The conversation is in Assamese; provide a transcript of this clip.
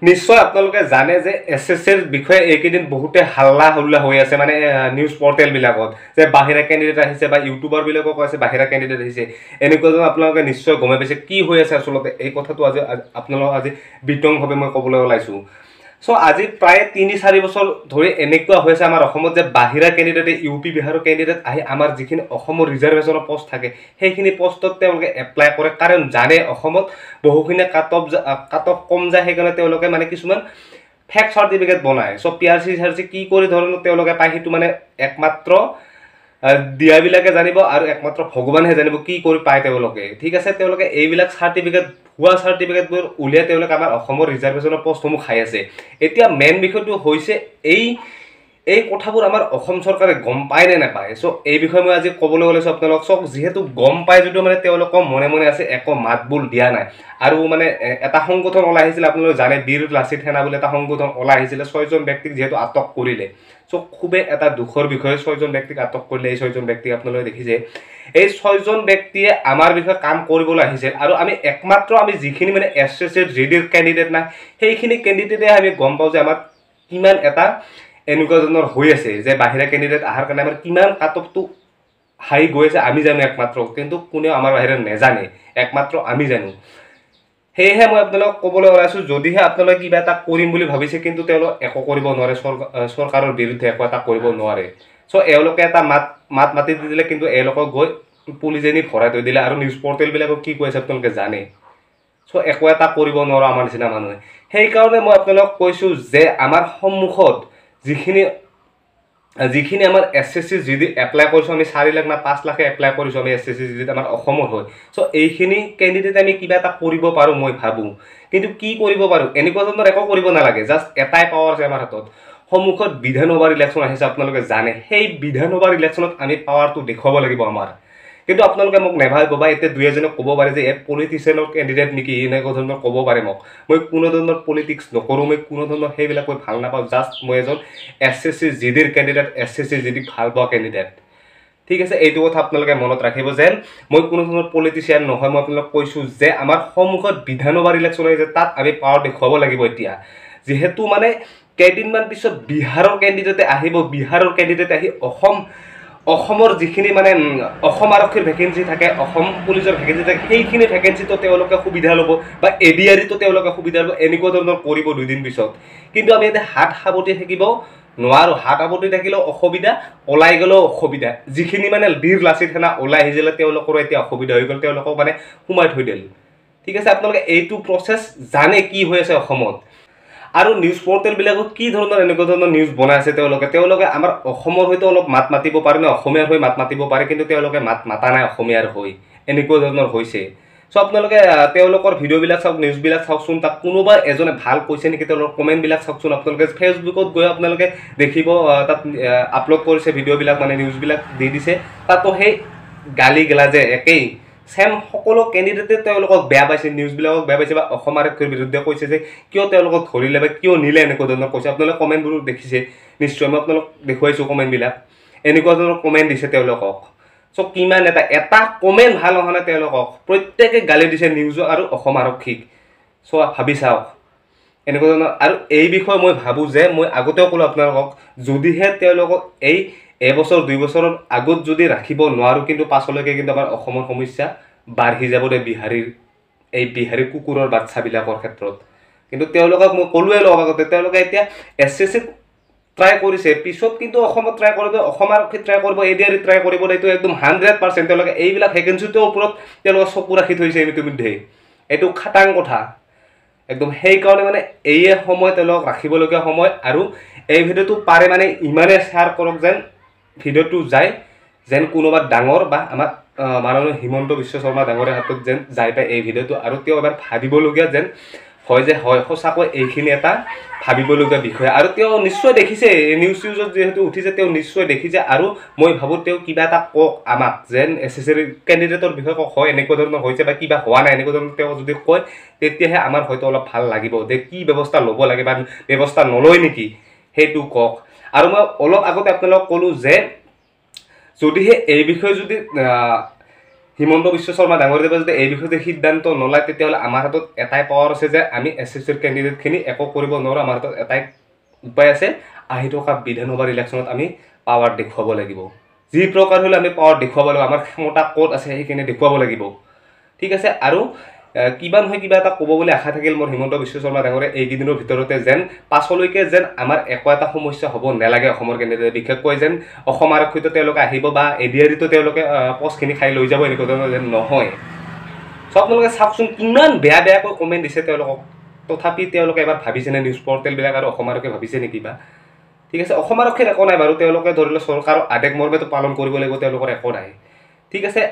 নিশ্চয় আপোনালোকে জানে যে এছএছচিৰ বিষয়ে এইকেইদিন বহুতে হাল্লা হুল্লা হৈ আছে মানে নিউজ পৰ্টেল বিলাকত যে বাহিৰা কেণ্ডিডেট আহিছে বা ইউটিউবাৰ বিলাকক কৈছে বাহিৰা কেণ্ডিডেট আহিছে এনেকুৱা যেন আপোনালোকে নিশ্চয় গমে পাইছে কি হৈ আছে আচলতে এই কথাটো আজি আপোনালোকক আজি বিতংভাৱে মই ক'বলৈ ওলাইছো সো আজি প্ৰায় ৩-৪ বছৰ ধৰি এনেকুৱা হৈছে আমাৰ অসমত যে বাহিৰা কেণ্ডিডেটে ইউপি বিহাৰৰ কেণ্ডিডেট আহি আমাৰ যিখিনি অসমৰ ৰিজাৰ্ভেশ্যনৰ পোষ্ট থাকে সেইখিনি পোষ্টত তেওঁলোকে এপ্লাই কৰে কাৰণ জানে অসমত বহুখিনি কাট অফ কম যায় সেইকাৰণে তেওঁলোকে মানে কিছুমান ফেক চাৰ্টিফিকেট বনায় সো পিআৰচি চাৰ্চি কি কৰি ধৰণৰ তেওঁলোকে পায় সেইটো মানে একমাত্ৰ দিয়াবিলাকে জানিব আৰু একমাত্ৰ ভগৱানহে জানিব কি কৰি পায় তেওঁলোকে ঠিক আছে তেওঁলোকে এইবিলাক চাৰ্টিফিকেট ভুৱা চাৰ্টিফিকেটবোৰ উলিয়াই তেওঁলোকে আমাৰ অসমৰ ৰিজাৰ্ভেশ্যনৰ পোষ্টসমূহ খাই আছে এতিয়া মেইন বিষয়টো হৈছে এই কথাবোৰ আমাৰ অসম চৰকাৰে গম পায় নে নাপায় সো এই বিষয়ে মই আজি ক'বলৈ ওলাইছো আপোনালোক চক যেহেতু গম পায় যদিও মানে তেওঁলোকৰ মনে মনে আছে একো মাতবোল দিয়া নাই আৰু মানে এটা সংগঠন ওলাই আহিছিল আপোনালোকে জানে বীৰ লাচিত সেনা বুলি এটা সংগঠন ওলাই আহিছিল ৬জন ব্যক্তিক যেহেতু আটক কৰিলে সো খুবে এটা দুখৰ বিষয় ৬জন ব্যক্তিক আটক কৰিলে এই ৬জন ব্যক্তি আপোনালোকে দেখিছে এই ৬জন ব্যক্তিয়ে আমাৰ বিষয়ে কাম কৰিবলৈ আহিছিল আৰু আমি একমাত্ৰ আমি যিখিনি মানে এছএছচিৰ জিডিৰ কেণ্ডিডেট নাই সেইখিনি কেণ্ডিডেটে আমি গম পাওঁ যে আমাৰ কিমান এটা এনেকুৱা ধৰণৰ হৈ আছে যে বাহিৰা কেণ্ডিডেট আহাৰ কাৰণে আমাৰ কিমান কাট অফটো হাই গৈ আছে আমি জানো একমাত্ৰ কিন্তু কোনেও আমাৰ বাহিৰে নেজানে একমাত্ৰ আমি জানো সেয়েহে মই আপোনালোকক ক'বলৈ ওলাইছো যদিহে আপোনালোকে কিবা এটা কৰিম বুলি ভাবিছে কিন্তু তেওঁলোক একো কৰিব নোৱাৰে চৰকাৰৰ বিৰুদ্ধে একো এটা কৰিব নোৱাৰে সো এওঁলোকে এটা মাতি দিলে কিন্তু এওঁলোকক গৈ পুলিচে নি ভৰাই থৈ দিলে আৰু নিউজ পৰ্টেলবিলাকক কি কৈছে আপোনালোকে জানে সো একো এটা কৰিব নোৱাৰো আমাৰ নিচিনা মানুহে সেইকাৰণে মই আপোনালোকক কৈছো যে আমাৰ সন্মুখত যিখিনি আমাৰ এছএছচি জিডি এপ্লাই কৰিছো আমি 4 লাখ না 5 লাখে এপ্লাই কৰিছো আমি এছএছচি জিডি আমাৰ অসমৰ হয় সো এইখিনি কেণ্ডিডেট আমি কিবা এটা কৰিব পাৰো মই ভাবো কিন্তু কি কৰিব পাৰো এনেকুৱা ধৰণৰ একো কৰিব নালাগে জাস্ট এটাই পাৱাৰ আছে আমাৰ হাতত সন্মুখত বিধানসভাৰ ইলেকশ্যন আহিছে আপোনালোকে জানে সেই বিধানসভাৰ ইলেকশ্যনত আমি পাৱাৰটো দেখুৱাব লাগিব আমাৰ কিন্তু আপোনালোকে মোক নেভাবিব বা এতিয়া দুই এজনে ক'ব পাৰে যে পলিটিচিয়ানৰ কেণ্ডিডেট নেকি এনেকুৱা ধৰণৰ ক'ব পাৰে মোক মই কোনো ধৰণৰ পলিটিক্স নকৰোঁ মই কোনো ধৰণৰ সেইবিলাক মই ভাল নাপাওঁ জাষ্ট মই এজন এছএছচি জিডিৰ কেণ্ডিডেট এছএছচি জিডিক ভাল পোৱা কেণ্ডিডেট ঠিক আছে এইটো কথা আপোনালোকে মনত ৰাখিব যেন মই কোনো ধৰণৰ পলিটিচিয়ান নহয় মই আপোনালোকক কৈছোঁ যে আমাৰ সন্মুখত বিধানসভাৰ ইলেকশ্যন আহিছে তাত আমি পাৱাৰ দেখুৱাব লাগিব এতিয়া যিহেতু মানে কেইদিনমান পিছত বিহাৰৰ কেণ্ডিডেটে আহিব বিহাৰৰ কেণ্ডিডেট আহি অসমৰ যিখিনি মানে অসম আৰক্ষীৰ ভেকেঞ্চি থাকে অসম পুলিচৰ ভেকেঞ্চি থাকে সেইখিনি ভেকেঞ্চিটো তেওঁলোকে সুবিধা ল'ব বা এডিআৰিটো তেওঁলোকে সুবিধা ল'ব এনেকুৱা ধৰণৰ কৰিব 2 দিন পিছত কিন্তু আমি এতিয়া হাত সাৱটি থাকিব নোৱাৰো হাত সাৱটি থাকিলেও অসুবিধা ওলাই গ'লেও অসুবিধা যিখিনি মানে বীৰ লাচিত সেনা ওলাই আহিছিলে তেওঁলোকৰ এতিয়া অসুবিধা হৈ গ'ল তেওঁলোকক মানে সোমাই থৈ দিল ঠিক আছে আপোনালোকে এইটো প্ৰচেছ জানে কি হৈ আছে অসমত আৰু নিউজ পৰ্টেলবিলাকক কি ধৰণৰ এনেকুৱা ধৰণৰ নিউজ বনাই আছে তেওঁলোকে আমাৰ অসমৰ হয়তো অলপ মাত মাতিব পাৰে না অসমীয়াৰ হৈ মাত মাতিব পাৰে কিন্তু তেওঁলোকে মাত মাতা নাই অসমীয়াৰ হৈ এনেকুৱা ধৰণৰ হৈছে সো আপোনালোকে তেওঁলোকৰ ভিডিঅ'বিলাক চাওক নিউজবিলাক চাওকচোন তাক কোনোবা এজনে ভাল কৈছে নেকি তেওঁলোকৰ কমেণ্টবিলাক চাওকচোন আপোনালোকে ফেচবুকত গৈ আপোনালোকে দেখিব তাত আপলোড কৰিছে ভিডিঅ'বিলাক মানে নিউজবিলাক দি দিছে তাতো সেই গালি গেলা যে একেই সেম সকলো কেণ্ডিডেটে তেওঁলোকক বেয়া পাইছে নিউজবিলাকক বেয়া পাইছে বা অসম আৰক্ষীৰ বিৰুদ্ধে কৈছে যে কিয় তেওঁলোকক ধৰিলে বা কিয় নিলে এনেকুৱা ধৰণৰ কৈছে আপোনালোকে কমেণ্টবোৰ দেখিছে নিশ্চয় মই আপোনালোক দেখুৱাইছোঁ কমেণ্টবিলাক এনেকুৱা ধৰণৰ কমেণ্ট দিছে তেওঁলোকক সো কিমান এটা কমেণ্ট ভাল অহা নাই তেওঁলোকক প্ৰত্যেকে গালি দিছে নিউজক আৰু অসম আৰক্ষীক সো ভাবি চাওক এনেকুৱা ধৰণৰ আৰু এই বিষয়ে মই ভাবোঁ যে মই আগতেও ক'লোঁ আপোনালোকক যদিহে তেওঁলোকক এই এবছৰ 2 বছৰৰ আগত যদি ৰাখিব নোৱাৰোঁ কিন্তু পাছলৈকে কিন্তু আমাৰ অসমৰ সমস্যা বাঢ়ি যাব দে বিহাৰী কুকুৰৰ বাচ্চাবিলাকৰ ক্ষেত্ৰত কিন্তু তেওঁলোকক মই ক'লোৱে লগ আগতে তেওঁলোকে এতিয়া এছএছচিত ট্ৰাই কৰিছে পিছত কিন্তু অসমত ট্ৰাই কৰিব অসম আৰক্ষীত ট্ৰাই কৰিব এডিআৰি ট্ৰাই কৰিব এইটো একদম 100% তেওঁলোকে এইবিলাক ভেকেঞ্চিটোৰ ওপৰত তেওঁলোকে চকু ৰাখি থৈছে ইতিমধ্যে এইটো খাটাং কথা একদম সেইকাৰণে মানে এইয়ে সময় তেওঁলোকক ৰাখিবলগীয়া সময় আৰু এই ভিডিঅ'টো পাৰে মানে ইমানে শ্বেয়াৰ কৰক যেন ভিডিঅ'টো যায় যেন কোনোবা ডাঙৰ বা আমাৰ মাননীয় হিমন্ত বিশ্ব শৰ্মা ডাঙৰীয়া হাতত যেন যায় পায় এই ভিডিঅ'টো আৰু তেওঁ এবাৰ ভাবিবলগীয়া যেন হয় যে হয় সঁচাকৈ এইখিনি এটা ভাবিবলগীয়া বিষয় আৰু তেওঁ নিশ্চয় দেখিছে নিউজত যেহেতু উঠিছে তেওঁ নিশ্চয় দেখিছে আৰু মই ভাবোঁ তেওঁ কিবা এটা কওক আমাক যেন এছএছচিৰ কেণ্ডিডেটৰ বিষয়ে কওক হয় এনেকুৱা ধৰণৰ হৈছে বা কিবা হোৱা নাই এনেকুৱা ধৰণৰ তেওঁ যদি কয় তেতিয়াহে আমাৰ হয়তো অলপ ভাল লাগিব যে কি ব্যৱস্থা ল'ব লাগে বা ব্যৱস্থা নলয় নেকি সেইটো কওক আৰু মই অলপ আগতে আপোনালোকক ক'লোঁ যে যদিহে এই বিষয়ে যদি হিমন্ত বিশ্ব শৰ্মা ডাঙৰীয়াদেৱে যদি এই বিষয়তে সিদ্ধান্ত নলয় তেতিয়াহ'লে আমাৰ হাতত এটাই পাৱাৰ আছে যে আমি SSCৰ কেণ্ডিডেটখিনি একো কৰিব নোৱাৰোঁ। আমাৰ হাতত এটাই উপায় আছে, আহি থকা বিধানসভাৰ ইলেকশ্যনত আমি পাৱাৰ দেখুৱাব লাগিব। যি প্ৰকাৰ হ'লে আমি পাৱাৰ দেখুৱাব লাগিব, আমাৰ ক্ষমতা ক'ত আছে সেইখিনি দেখুৱাব লাগিব। ঠিক আছে, আৰু কিবা নহয় কিবা এটা ক'ব বুলি আশা থাকিল মোৰ হিমন্ত বিশ্ব শৰ্মা ডাঙৰীয়া এইকেইদিনৰ ভিতৰতে, যেন পাছলৈকে যেন আমাৰ একো এটা সমস্যা হ'ব নালাগে অসমৰ কেণ্ডিডেট, বিশেষকৈ যেন অসম আৰক্ষীতো তেওঁলোকে আহিব বা ADRতো তেওঁলোকে পষ্টখিনি খাই লৈ যাব, এনেকুৱা ধৰণৰ যেন নহয়। চ' আপোনালোকে চাওকচোন কিমান বেয়া বেয়াকৈ কমেণ্ট দিছে তেওঁলোকক, তথাপি তেওঁলোকে এবাৰ ভাবিছেনে নিউজ পৰ্টেলবিলাক আৰু অসম আৰক্ষীয়ে ভাবিছে নেকি বা? ঠিক আছে, অসম আৰক্ষীৰ একো নাই বাৰু, তেওঁলোকে ধৰি লওক চৰকাৰৰ আদেশ মৰ্মেতো পালন কৰিব লাগিব, তেওঁলোকৰ একো নাই। ঠিক আছে।